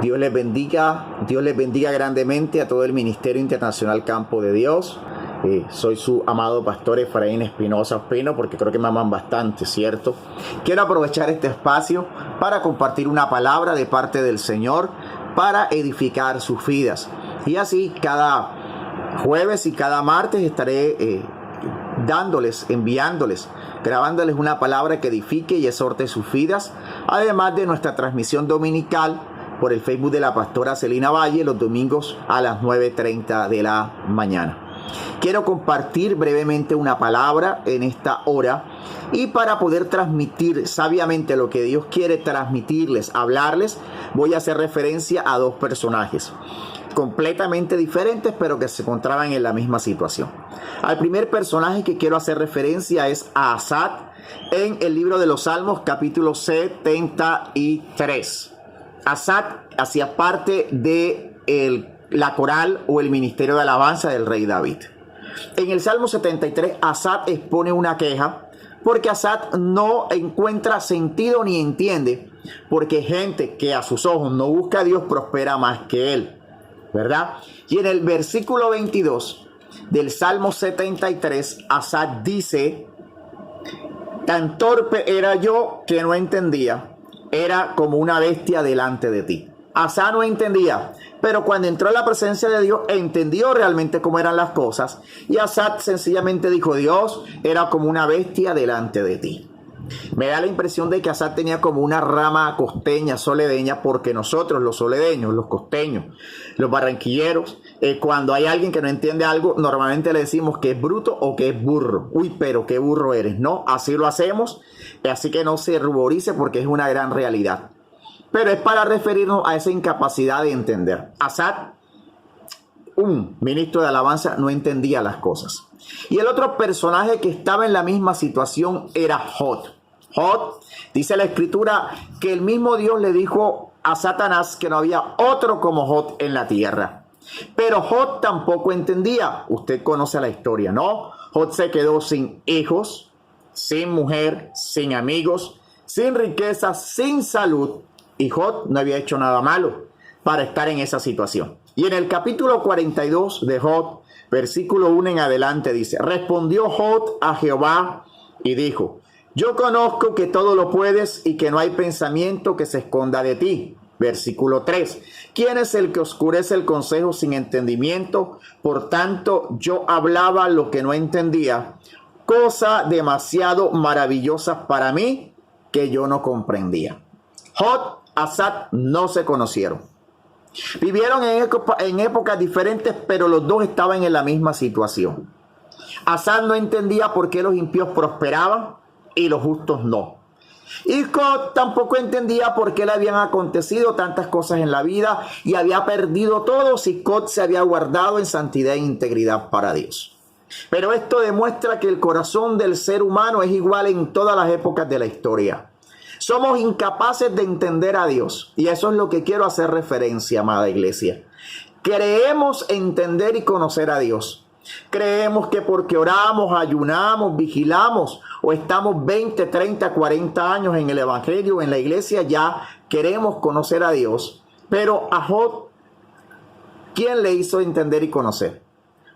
Dios les bendiga grandemente a todo el Ministerio Internacional Campo de Dios. Soy su amado pastor Efraín Espinosa Ospino, porque creo que me aman bastante, ¿cierto? Quiero aprovechar este espacio para compartir una palabra de parte del Señor para edificar sus vidas. Y así cada jueves y cada martes estaré enviándoles, grabándoles una palabra que edifique y exhorte sus vidas, además de nuestra transmisión dominical por el Facebook de la pastora Celina Valle los domingos a las 9:30 de la mañana. Quiero compartir brevemente una palabra en esta hora, y para poder transmitir sabiamente lo que Dios quiere transmitirles, hablarles, voy a hacer referencia a dos personajes completamente diferentes, pero que se encontraban en la misma situación. Al primer personaje que quiero hacer referencia es a Asaf en el libro de los Salmos, capítulo 73. Asaf hacía parte de la coral o el ministerio de alabanza del rey David. En el Salmo 73, Asaf expone una queja porque Asaf no encuentra sentido ni entiende porque gente que a sus ojos no busca a Dios prospera más que él, ¿verdad? Y en el versículo 22 del Salmo 73, Asaf dice: tan torpe era yo que no entendía, era como una bestia delante de ti. Asaf no entendía, pero cuando entró en la presencia de Dios, entendió realmente cómo eran las cosas. Y Asaf sencillamente dijo: Dios, era como una bestia delante de ti. Me da la impresión de que Asaf tenía como una rama costeña, soledeña, porque nosotros los soledeños, los costeños, los barranquilleros, cuando hay alguien que no entiende algo, normalmente le decimos que es bruto o que es burro. Uy, pero qué burro eres. No, así lo hacemos, así que no se ruborice porque es una gran realidad. Pero es para referirnos a esa incapacidad de entender. Asaf, un ministro de alabanza, no entendía las cosas. Y el otro personaje que estaba en la misma situación era Jod. Jod, dice la escritura, que el mismo Dios le dijo a Satanás que no había otro como Jod en la tierra. Pero Jod tampoco entendía. Usted conoce la historia, ¿no? Jod se quedó sin hijos, sin mujer, sin amigos, sin riqueza, sin salud. Y Jod no había hecho nada malo para estar en esa situación. Y en el capítulo 42 de Jod, versículo 1 en adelante, dice: respondió Jod a Jehová y dijo: yo conozco que todo lo puedes y que no hay pensamiento que se esconda de ti. Versículo 3. ¿Quién es el que oscurece el consejo sin entendimiento? Por tanto, yo hablaba lo que no entendía, cosa demasiado maravillosa para mí que yo no comprendía. Jod, Asaf no se conocieron. Vivieron en épocas diferentes, pero los dos estaban en la misma situación. Asaf no entendía por qué los impíos prosperaban y los justos no. Y Jod tampoco entendía por qué le habían acontecido tantas cosas en la vida y había perdido todo si Jod se había guardado en santidad e integridad para Dios. Pero esto demuestra que el corazón del ser humano es igual en todas las épocas de la historia. Somos incapaces de entender a Dios, y eso es lo que quiero hacer referencia, amada iglesia. Creemos entender y conocer a Dios. Creemos que porque oramos, ayunamos, vigilamos o estamos 20, 30, 40 años en el evangelio, en la iglesia, ya queremos conocer a Dios. Pero a Jod, ¿quién le hizo entender y conocer?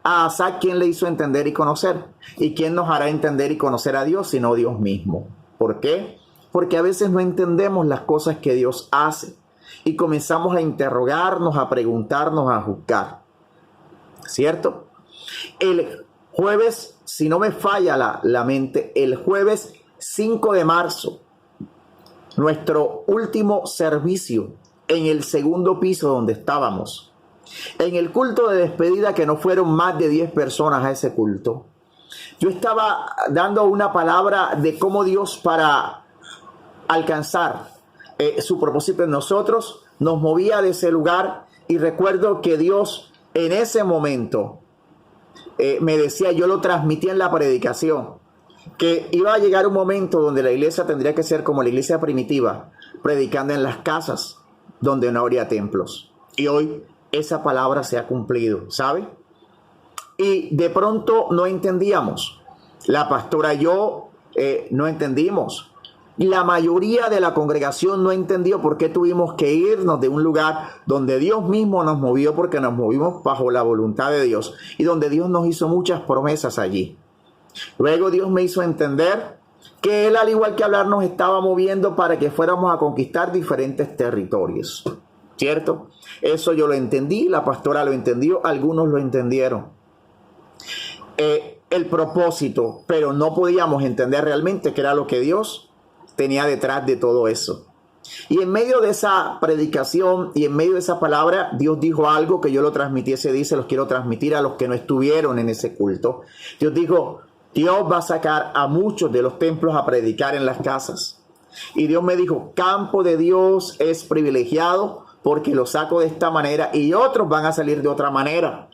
A Asaf, ¿quién le hizo entender y conocer? ¿Y quién nos hará entender y conocer a Dios sino Dios mismo? ¿Por qué? Porque a veces no entendemos las cosas que Dios hace y comenzamos a interrogarnos, a preguntarnos, a juzgar. ¿Cierto? El jueves, si no me falla la mente, el jueves 5 de marzo, nuestro último servicio en el segundo piso donde estábamos, en el culto de despedida, que no fueron más de 10 personas a ese culto, yo estaba dando una palabra de cómo Dios, para alcanzar su propósito en nosotros, nos movía de ese lugar. Y recuerdo que Dios en ese momento me decía, yo lo transmití en la predicación, que iba a llegar un momento donde la iglesia tendría que ser como la iglesia primitiva, predicando en las casas donde no habría templos. Y hoy esa palabra se ha cumplido, ¿sabe? Y de pronto no entendíamos. La pastora y yo no entendimos. La mayoría de la congregación no entendió por qué tuvimos que irnos de un lugar donde Dios mismo nos movió, porque nos movimos bajo la voluntad de Dios y donde Dios nos hizo muchas promesas allí. Luego Dios me hizo entender que Él, al igual que hablar, nos estaba moviendo para que fuéramos a conquistar diferentes territorios, ¿cierto? Eso yo lo entendí, la pastora lo entendió, algunos lo entendieron. El propósito, pero no podíamos entender realmente qué era lo que Dios tenía detrás de todo eso. Y en medio de esa predicación y en medio de esa palabra, Dios dijo algo que yo lo transmití ese día, se los quiero transmitir a los que no estuvieron en ese culto. Dios dijo: Dios va a sacar a muchos de los templos a predicar en las casas. Y Dios me dijo: Campo de Dios es privilegiado porque lo saco de esta manera y otros van a salir de otra manera.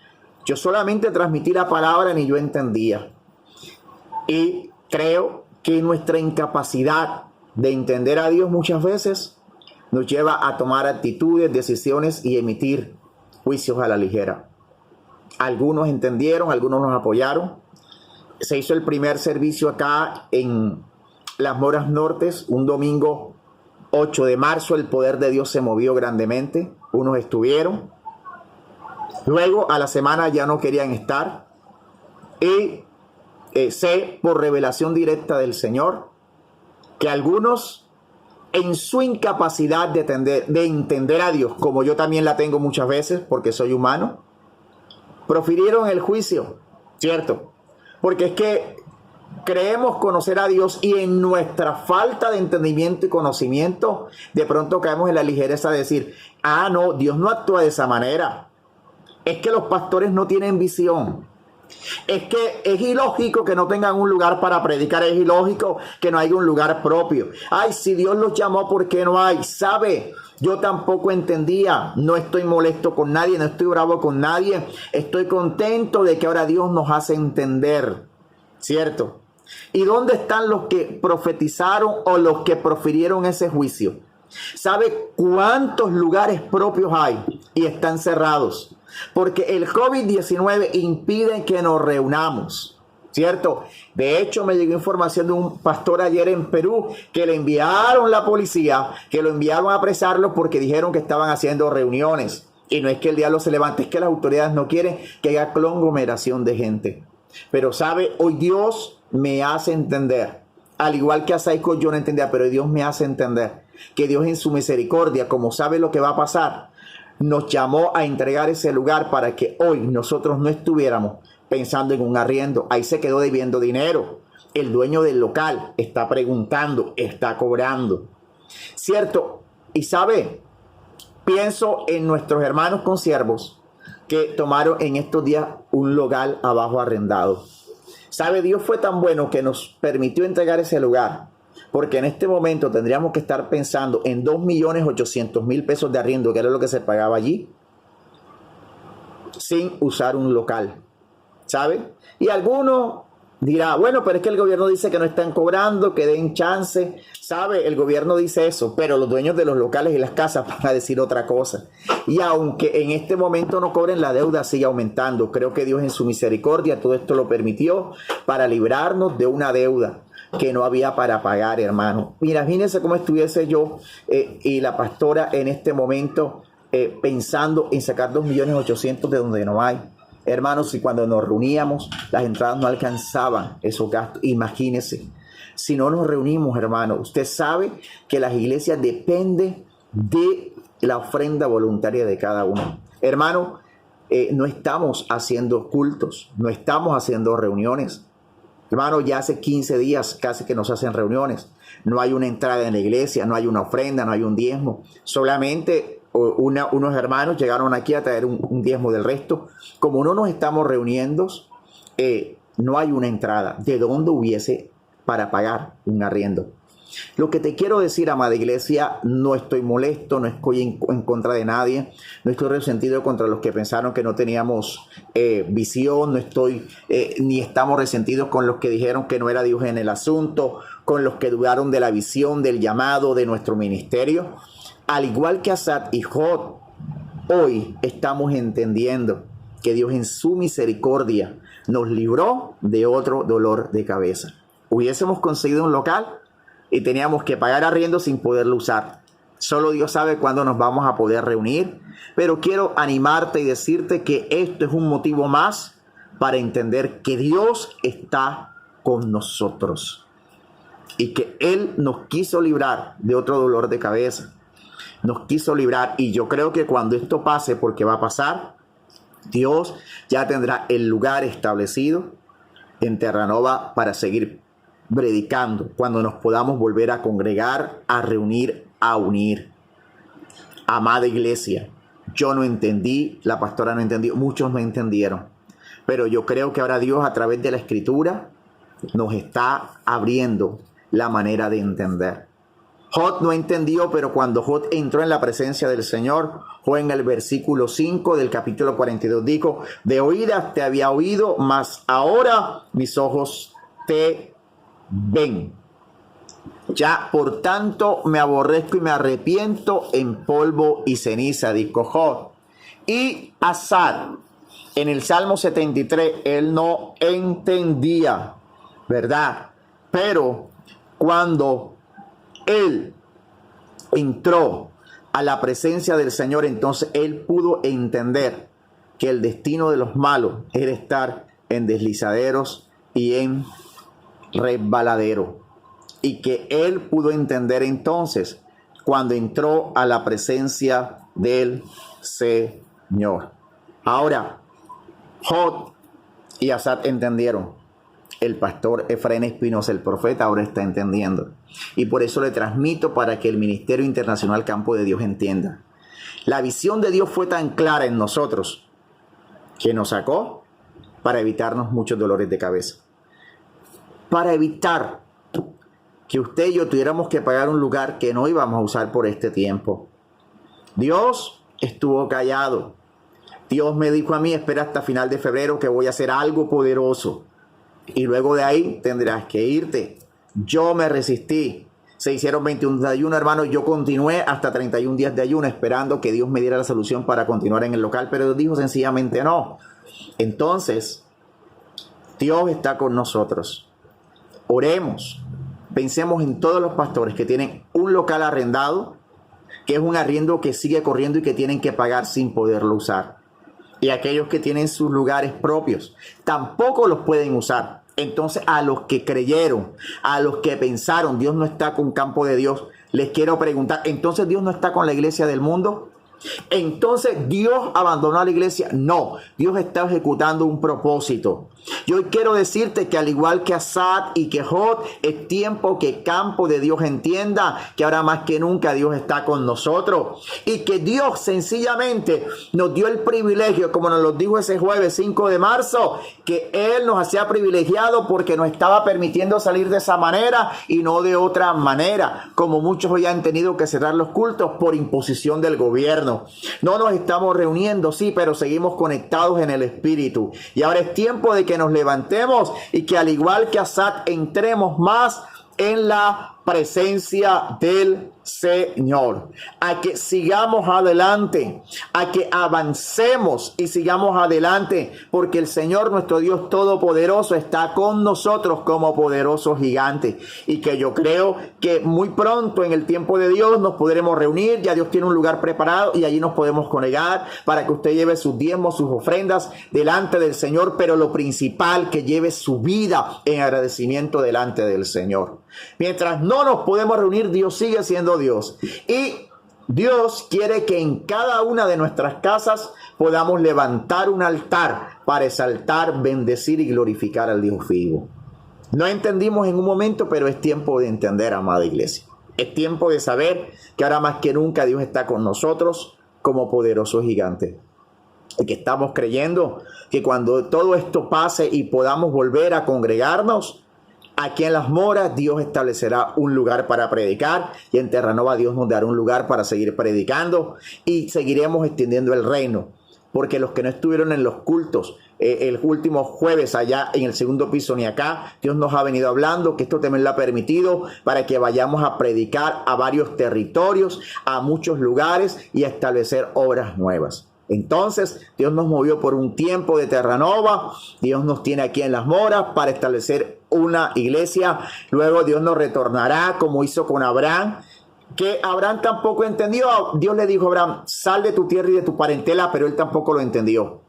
Yo solamente transmití la palabra, ni yo entendía. Y creo que nuestra incapacidad de entender a Dios muchas veces nos lleva a tomar actitudes, decisiones y emitir juicios a la ligera. Algunos entendieron, algunos nos apoyaron. Se hizo el primer servicio acá en Las Moras Nortes, un domingo 8 de marzo. El poder de Dios se movió grandemente. Unos estuvieron. Luego, a la semana ya no querían estar. Y sé por revelación directa del Señor que algunos, en su incapacidad de entender a Dios, como yo también la tengo muchas veces porque soy humano, profirieron el juicio, ¿cierto? Porque es que creemos conocer a Dios y en nuestra falta de entendimiento y conocimiento, de pronto caemos en la ligereza de decir: ah, no, Dios no actúa de esa manera. Es que los pastores no tienen visión. Es que es ilógico que no tengan un lugar para predicar. Es ilógico que no haya un lugar propio. Ay, si Dios los llamó, ¿por qué no hay? ¿Sabe? Yo tampoco entendía. No estoy molesto con nadie, no estoy bravo con nadie. Estoy contento de que ahora Dios nos hace entender, ¿cierto? ¿Y dónde están los que profetizaron o los que profirieron ese juicio? ¿Sabe cuántos lugares propios hay y están cerrados? Porque el COVID-19 impide que nos reunamos, ¿cierto? De hecho, me llegó información de un pastor ayer en Perú que le enviaron la policía, que lo enviaron a apresarlo porque dijeron que estaban haciendo reuniones. Y no es que el diablo se levante, es que las autoridades no quieren que haya conglomeración de gente. Pero, ¿sabe? Hoy Dios me hace entender, al igual que a Saico yo no entendía, pero Dios me hace entender que Dios en su misericordia, como sabe lo que va a pasar, nos llamó a entregar ese lugar para que hoy nosotros no estuviéramos pensando en un arriendo. Ahí se quedó debiendo dinero. El dueño del local está preguntando, está cobrando, ¿cierto? Y sabe, pienso en nuestros hermanos consiervos que tomaron en estos días un local abajo arrendado. Sabe, Dios fue tan bueno que nos permitió entregar ese lugar, porque en este momento tendríamos que estar pensando en 2.800.000 pesos de arriendo, que era lo que se pagaba allí, sin usar un local, ¿sabe? Y algunos dirá: bueno, pero es que el gobierno dice que no están cobrando, que den chance, ¿sabe? El gobierno dice eso, pero los dueños de los locales y las casas van a decir otra cosa. Y aunque en este momento no cobren, la deuda sigue aumentando. Creo que Dios en su misericordia todo esto lo permitió para librarnos de una deuda que no había para pagar, hermano. Mira, imagínense cómo estuviese yo y la pastora en este momento pensando en sacar 2.800.000 de donde no hay. Hermanos, si cuando nos reuníamos las entradas no alcanzaban esos gastos, imagínense. Si no nos reunimos, hermano, usted sabe que las iglesias dependen de la ofrenda voluntaria de cada uno. Hermano, no estamos haciendo cultos, no estamos haciendo reuniones. Hermano, ya hace 15 días casi que nos hacen reuniones. No hay una entrada en la iglesia, no hay una ofrenda, no hay un diezmo. Solamente unos hermanos llegaron aquí a traer un diezmo del resto. Como no nos estamos reuniendo, no hay una entrada. ¿De dónde hubiese para pagar un arriendo? Lo que te quiero decir, amada iglesia, no estoy molesto, no estoy en contra de nadie, no estoy resentido contra los que pensaron que no teníamos visión, no estoy ni estamos resentidos con los que dijeron que no era Dios en el asunto, con los que dudaron de la visión, del llamado de nuestro ministerio. Al igual que Asad y Job, hoy estamos entendiendo que Dios en su misericordia nos libró de otro dolor de cabeza. Hubiésemos conseguido un local y teníamos que pagar arriendo sin poderlo usar. Solo Dios sabe cuándo nos vamos a poder reunir, pero quiero animarte y decirte que esto es un motivo más para entender que Dios está con nosotros y que Él nos quiso librar de otro dolor de cabeza. Nos quiso librar, y yo creo que cuando esto pase, porque va a pasar, Dios ya tendrá el lugar establecido en Terranova para seguir predicando, cuando nos podamos volver a congregar, a reunir, a unir. Amada iglesia, yo no entendí, la pastora no entendió, muchos no entendieron, pero yo creo que ahora Dios, a través de la Escritura, nos está abriendo la manera de entender. Jod no entendió, pero cuando Jod entró en la presencia del Señor, Jod en el versículo 5 del capítulo 42 dijo: de oídas te había oído, mas ahora mis ojos te ven. Ya por tanto me aborrezco y me arrepiento en polvo y ceniza, dijo Jod. Y Asaf, en el Salmo 73, él no entendía, ¿verdad? Pero cuando él entró a la presencia del Señor, entonces él pudo entender que el destino de los malos era estar en deslizaderos y en resbaladero. Y que él pudo entender entonces cuando entró a la presencia del Señor. Ahora, Jod y Asaf entendieron. El pastor Efraín Espinosa, el profeta, ahora está entendiendo. Y por eso le transmito para que el Ministerio Internacional Campo de Dios entienda. La visión de Dios fue tan clara en nosotros que nos sacó para evitarnos muchos dolores de cabeza. Para evitar que usted y yo tuviéramos que pagar un lugar que no íbamos a usar por este tiempo. Dios estuvo callado. Dios me dijo a mí: espera hasta final de febrero que voy a hacer algo poderoso. Y luego de ahí tendrás que irte. Yo me resistí. Se hicieron 21 de ayuno, hermano. Yo continué hasta 31 días de ayuno esperando que Dios me diera la solución para continuar en el local. Pero Dios dijo sencillamente no. Entonces, Dios está con nosotros. Oremos. Pensemos en todos los pastores que tienen un local arrendado, que es un arriendo que sigue corriendo y que tienen que pagar sin poderlo usar. Y aquellos que tienen sus lugares propios tampoco los pueden usar. Entonces, a los que creyeron, a los que pensaron Dios no está con Campo de Dios, les quiero preguntar: ¿entonces Dios no está con la iglesia del mundo? ¿Entonces Dios abandonó a la iglesia? No, Dios está ejecutando un propósito. Yo hoy quiero decirte que al igual que Asaf y que Jod, es tiempo que Campo de Dios entienda que ahora más que nunca Dios está con nosotros y que Dios sencillamente nos dio el privilegio, como nos lo dijo ese jueves 5 de marzo, que Él nos hacía privilegiado porque nos estaba permitiendo salir de esa manera y no de otra manera, como muchos hoy han tenido que cerrar los cultos por imposición del gobierno. No nos estamos reuniendo, sí, pero seguimos conectados en el Espíritu. Y ahora es tiempo de que nos levantemos y que al igual que Asaf entremos más en la presencia del Señor, a que sigamos adelante, a que avancemos y sigamos adelante, porque el Señor nuestro Dios Todopoderoso está con nosotros como poderoso gigante, y que yo creo que muy pronto en el tiempo de Dios nos podremos reunir. Ya Dios tiene un lugar preparado y allí nos podemos congregar para que usted lleve sus diezmos, sus ofrendas delante del Señor, pero lo principal, que lleve su vida en agradecimiento delante del Señor. Mientras no nos podemos reunir, Dios sigue siendo Dios, y Dios quiere que en cada una de nuestras casas podamos levantar un altar para exaltar, bendecir y glorificar al Dios vivo. No entendimos en un momento, pero es tiempo de entender, amada iglesia. Es tiempo de saber que ahora más que nunca Dios está con nosotros como poderoso gigante. Y que estamos creyendo que cuando todo esto pase y podamos volver a congregarnos, aquí en Las Moras Dios establecerá un lugar para predicar, y en Terranova Dios nos dará un lugar para seguir predicando y seguiremos extendiendo el reino. Porque los que no estuvieron en los cultos el último jueves allá en el segundo piso ni acá, Dios nos ha venido hablando que esto también lo ha permitido para que vayamos a predicar a varios territorios, a muchos lugares y a establecer obras nuevas. Entonces, Dios nos movió por un tiempo de Terranova. Dios nos tiene aquí en Las Moras para establecer una iglesia. Luego Dios nos retornará como hizo con Abraham, que Abraham tampoco entendió. Dios le dijo a Abraham, sal de tu tierra y de tu parentela, pero él tampoco lo entendió.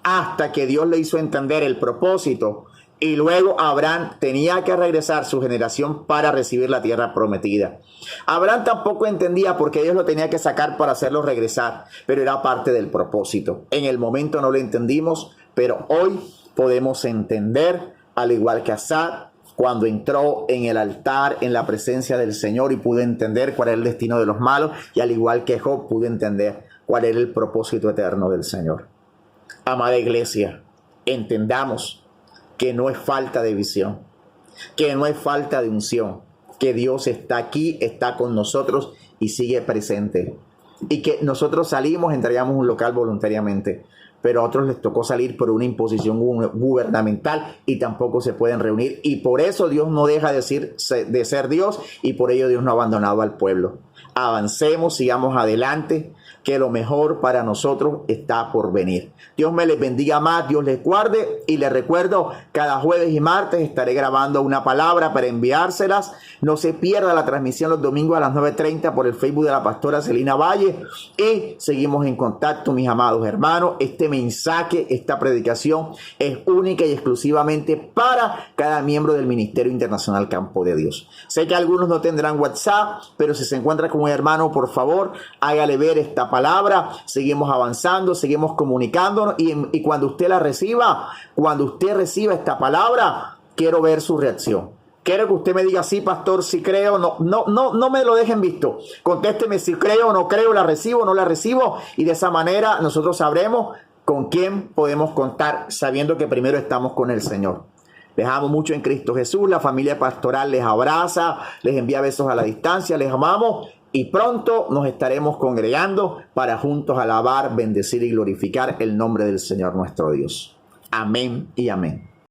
Hasta que Dios le hizo entender el propósito. Y luego Abraham tenía que regresar su generación para recibir la tierra prometida. Abraham tampoco entendía por qué Dios lo tenía que sacar para hacerlo regresar, pero era parte del propósito. En el momento no lo entendimos, pero hoy podemos entender, al igual que Asad, cuando entró en el altar en la presencia del Señor y pudo entender cuál era el destino de los malos, y al igual que Job pudo entender cuál era el propósito eterno del Señor. Amada iglesia, entendamos que no es falta de visión, que no es falta de unción, que Dios está aquí, está con nosotros y sigue presente. Y que nosotros salimos, entregamos un local voluntariamente, pero a otros les tocó salir por una imposición gubernamental y tampoco se pueden reunir. Y por eso Dios no deja de ser Dios, y por ello Dios no ha abandonado al pueblo. Avancemos, sigamos adelante, que lo mejor para nosotros está por venir. Dios me les bendiga más, Dios les guarde, y les recuerdo, cada jueves y martes estaré grabando una palabra para enviárselas. No se pierda la transmisión los domingos a las 9:30 por el Facebook de la pastora Celina Valle, y seguimos en contacto, mis amados hermanos. Este mensaje, esta predicación es única y exclusivamente para cada miembro del Ministerio Internacional Campo de Dios. Sé que algunos no tendrán WhatsApp, pero si se encuentra con un hermano, por favor, hágale ver esta palabra. Seguimos avanzando, seguimos comunicándonos, y cuando usted la reciba, cuando usted reciba esta palabra, quiero ver su reacción. Quiero que usted me diga, sí, pastor, sí creo. No me lo dejen visto. Contésteme si creo o no creo, la recibo o no la recibo, y de esa manera nosotros sabremos con quién podemos contar, sabiendo que primero estamos con el Señor. Les amo mucho en Cristo Jesús. La familia pastoral les abraza, les envía besos a la distancia, les amamos, y pronto nos estaremos congregando para juntos alabar, bendecir y glorificar el nombre del Señor nuestro Dios. Amén y amén.